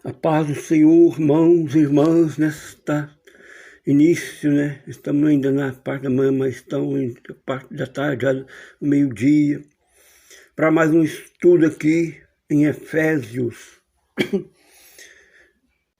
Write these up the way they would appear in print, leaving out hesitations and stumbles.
A paz do Senhor, irmãos e irmãs, nesta início, né? Estamos ainda na parte da manhã, mas estamos na parte da tarde, já no meio-dia, para mais um estudo aqui em Efésios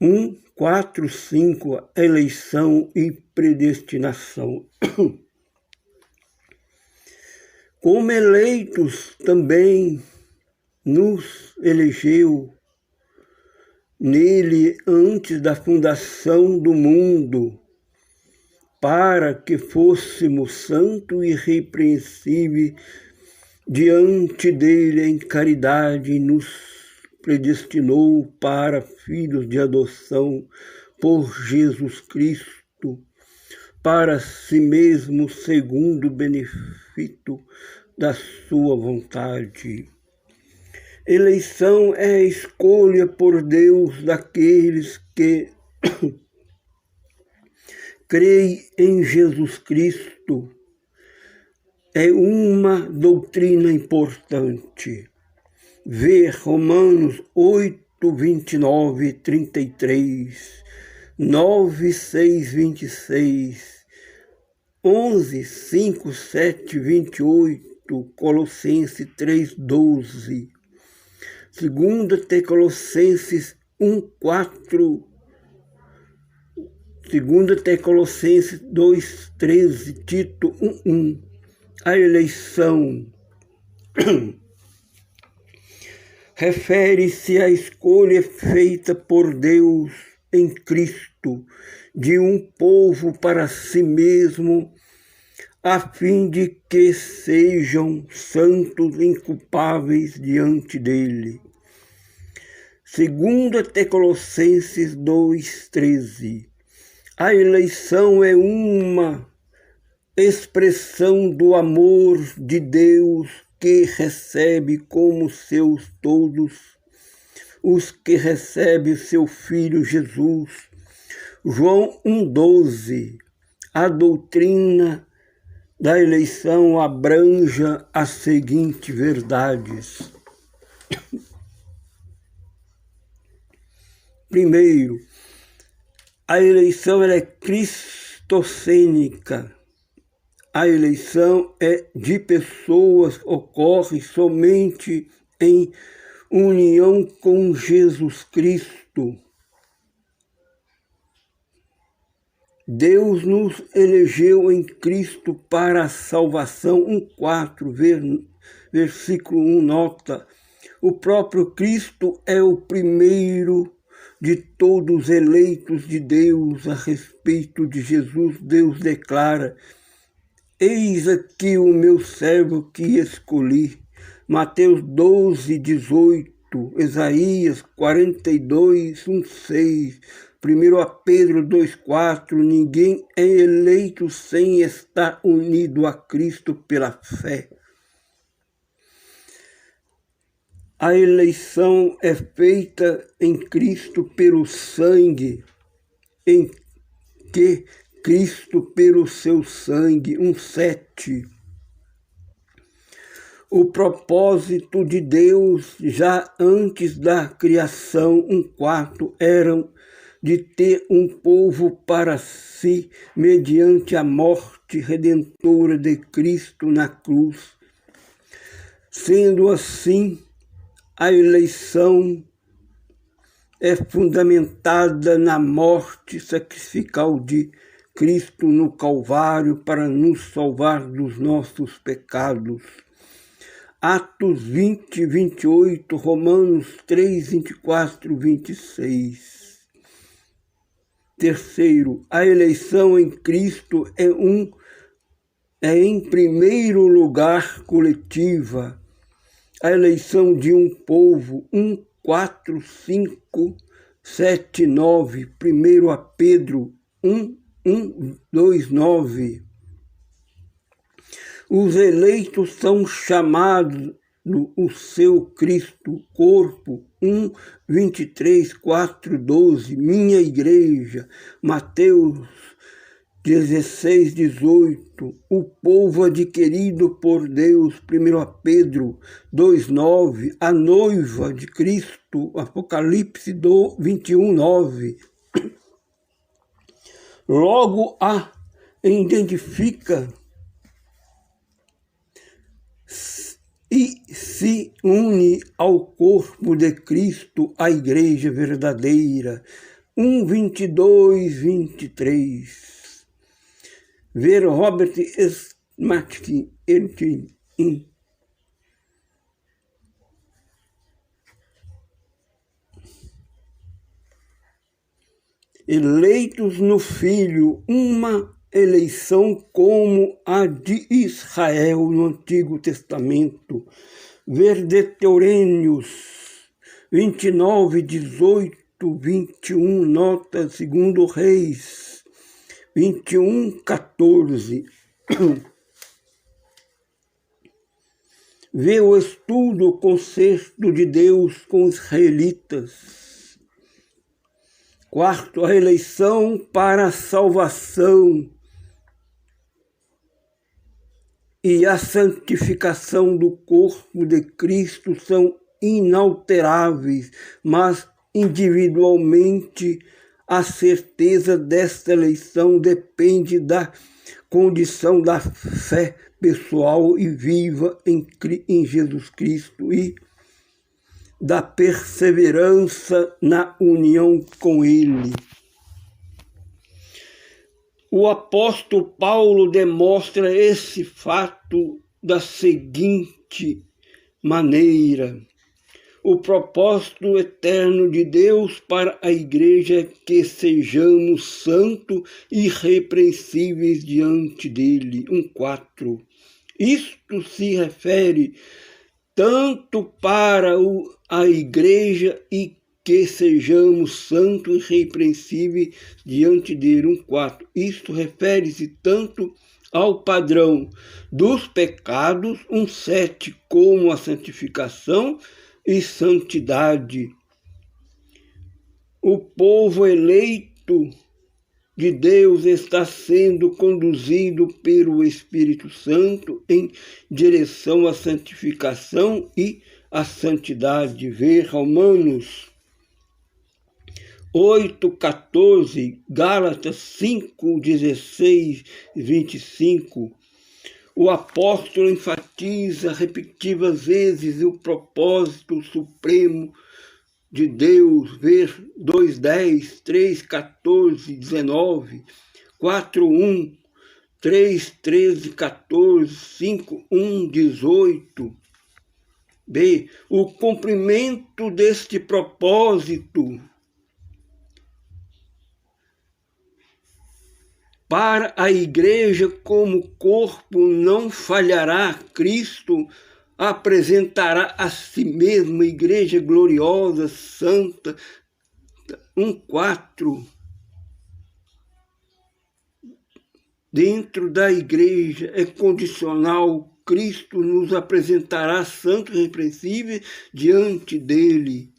1, 4, 5, eleição e predestinação. Como eleitos também nos elegeu nele antes da fundação do mundo, para que fôssemos santos e irrepreensíveis diante dele em caridade, e nos predestinou para filhos de adoção por Jesus Cristo, para si mesmo, segundo o benefício da sua vontade. Eleição é a escolha por Deus daqueles que creem em Jesus Cristo. É uma doutrina importante. Ver Romanos 8, 29, 33, 9, 6, 26, 11, 5, 7, 28, Colossenses 3, 12, 2 Tessalonicenses 1, 4, 2 Tessalonicenses 2, 13, Tito 1, 1. A eleição refere-se à escolha feita por Deus em Cristo de um povo para si mesmo, a fim de que sejam santos e inculpáveis diante dele. 2 Tessalonicenses 2,13. A eleição é uma expressão do amor de Deus que recebe como seus todos os que recebem seu Filho Jesus. João 1,12. A doutrina da eleição abranja as seguintes verdades. Primeiro, a eleição ela é cristocênica. A eleição é de pessoas, ocorre somente em união com Jesus Cristo. Deus nos elegeu em Cristo para a salvação. 1,4, versículo 1, nota. O próprio Cristo é o primeiro de todos os eleitos de Deus. A respeito de Jesus, Deus declara: eis aqui o meu servo que escolhi. Mateus 12, 18, Isaías 42, 1, 6, 1 Pedro 2, 4, ninguém é eleito sem estar unido a Cristo pela fé. A eleição é feita em Cristo pelo sangue, em que Cristo pelo seu sangue. 1,7. O propósito de Deus já antes da criação. 1,4, era de ter um povo para si mediante a morte redentora de Cristo na cruz. Sendo assim, a eleição é fundamentada na morte sacrificial de Cristo no Calvário para nos salvar dos nossos pecados. Atos 20, 28, Romanos 3, 24, 26. Terceiro, a eleição em Cristo é em primeiro lugar coletiva. A eleição de um povo. 1, 4, 5, 7, 9, 1 Pedro 1, 2, 9. Os eleitos são chamados o seu Cristo, corpo. 1, 23, 4, 12. Minha igreja. Mateus 16, 18, o povo adquirido por Deus, 1 Pedro 2, 9, a noiva de Cristo, Apocalipse 21, 9. Logo a identifica e se une ao corpo de Cristo, a igreja verdadeira. 1, 22, 23. Ver Robert Smatkin, eleitos no Filho, uma eleição como a de Israel no Antigo Testamento. Ver Deuteronômios 29, 18, 21, nota 2 Reis 21, 14. Ver o estudo, o concerto de Deus com os israelitas. Quarto, a eleição para a salvação e a santificação do corpo de Cristo são inalteráveis, mas individualmente a certeza desta eleição depende da condição da fé pessoal e viva em Jesus Cristo e da perseverança na união com Ele. O apóstolo Paulo demonstra esse fato da seguinte maneira: o propósito eterno de Deus para a igreja é que sejamos santos e irrepreensíveis diante dele. 1,4. Isto se refere tanto para a igreja e que sejamos santos e irrepreensíveis diante dele. 1,4. Isto refere-se tanto ao padrão dos pecados, 1,7, como a santificação e santidade. O povo eleito de Deus está sendo conduzido pelo Espírito Santo em direção à santificação e à santidade. Ver Romanos 8, 14, Gálatas 5, 16 e 25. O apóstolo enfatiza repetidas vezes o propósito supremo de Deus. Ver 2:10, 3:14, 19, 4:1, 3:13, 14, 5:1, 18. B. O cumprimento deste propósito para a igreja como corpo não falhará. Cristo apresentará a si mesmo, igreja gloriosa, santa. 1,4. Dentro da igreja é condicional. Cristo nos apresentará santos e irrepreensíveis diante dele.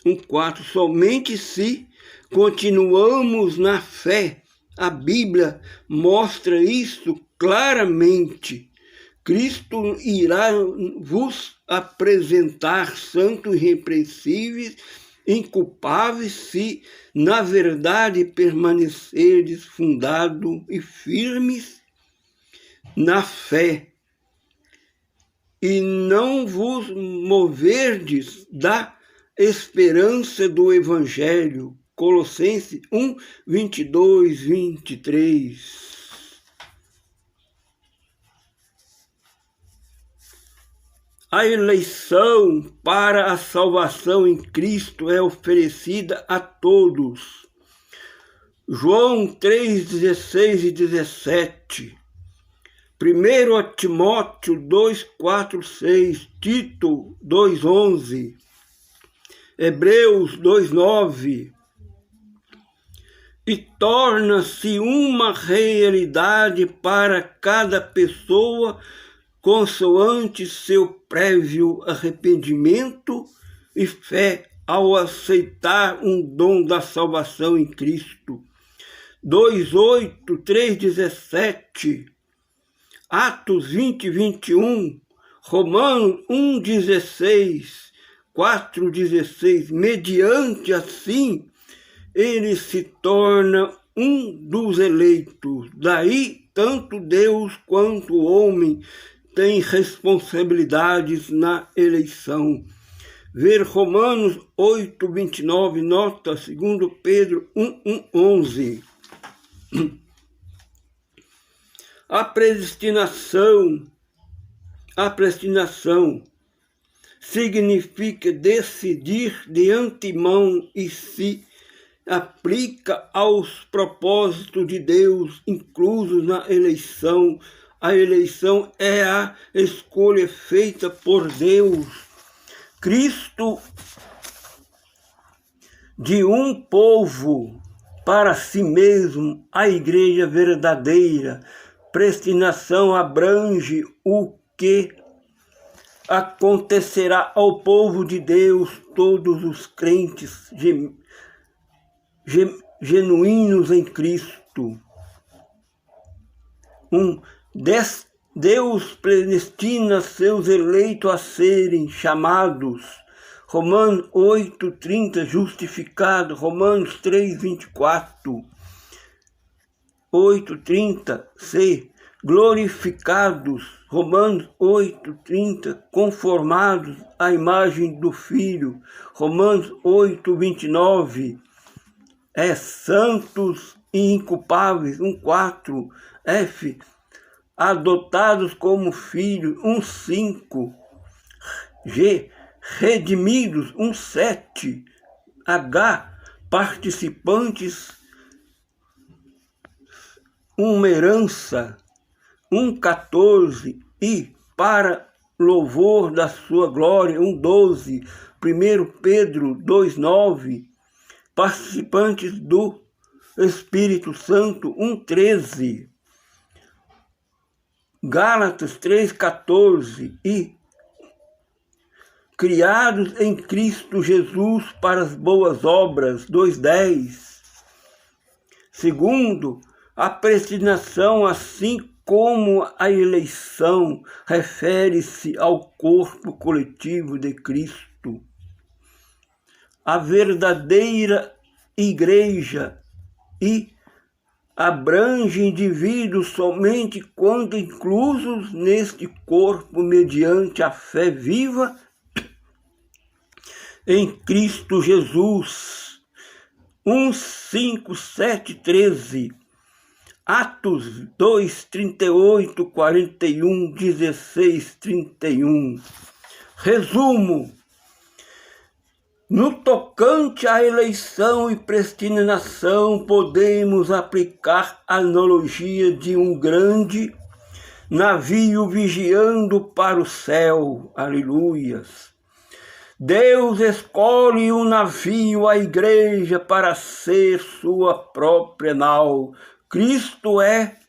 1,4. Somente se continuamos na fé. A Bíblia mostra isso claramente. Cristo irá vos apresentar santos e irrepreensíveis, inculpáveis, se na verdade permanecerdes fundados e firmes na fé, e não vos moverdes da esperança do Evangelho. Colossenses 1, 22, 23. A eleição para a salvação em Cristo é oferecida a todos. João 3, 16 e 17. 1 Timóteo 2, 4, 6. Tito 2, 11. Hebreus 2, 9. E torna-se uma realidade para cada pessoa consoante seu prévio arrependimento e fé ao aceitar um dom da salvação em Cristo. 2:8, 3:17, Atos 20:21, Romanos 1:16, 4:16, mediante assim, ele se torna um dos eleitos. Daí, tanto Deus quanto o homem têm responsabilidades na eleição. Ver Romanos 8:29, nota 2 Pedro 1:11. A predestinação significa decidir de antemão e se aplica aos propósitos de Deus inclusos na eleição. A eleição é a escolha feita por Deus. Cristo de um povo para si mesmo, a igreja verdadeira. Predestinação abrange o que acontecerá ao povo de Deus, todos os crentes genuínos em Cristo. Deus predestina seus eleitos a serem chamados. Romanos 8:30, justificado. Romanos 3:24. 8:30, c, glorificados. Romanos 8:30, conformados à imagem do Filho. Romanos 8:29, santos e inculpáveis. 1:4, f, adotados como filhos. 1:5, g, redimidos. 1:7, h, participantes, uma herança. 1:14, e para louvor da sua glória. 1:12, 1 Pedro 2:9, participantes do Espírito Santo. 1:13, Gálatas 3:14, e criados em Cristo Jesus para as boas obras. 2:10. Segundo, a predestinação, assim como a eleição, refere-se ao corpo coletivo de Cristo. A verdadeira igreja e abrange indivíduos somente quando inclusos neste corpo mediante a fé viva em Cristo Jesus. 1:5, 7, 13. Atos 2:38, 41, 16, 31. Resumo. No tocante à eleição e predestinação, podemos aplicar a analogia de um grande navio vigiando para o céu. Aleluias. Deus escolhe um navio, a igreja, para ser sua própria nau. Cristo é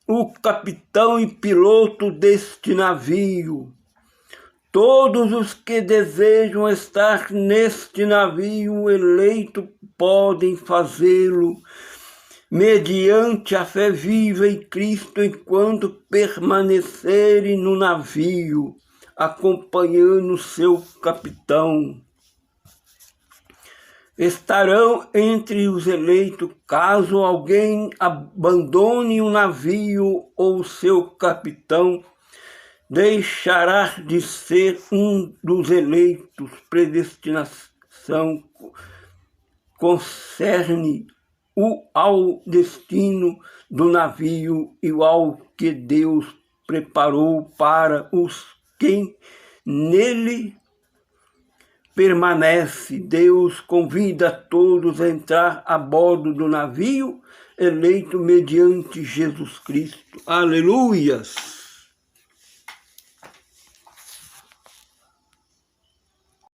o capitão e piloto deste navio. Todos os que desejam estar neste navio eleito podem fazê-lo mediante a fé viva em Cristo enquanto permanecerem no navio, acompanhando seu capitão. Estarão entre os eleitos caso alguém abandone o navio ou seu capitão, deixará de ser um dos eleitos. Predestinação concerne ao destino do navio e ao que Deus preparou para os que nele permanece. Deus convida todos a entrar a bordo do navio eleito mediante Jesus Cristo. Aleluias!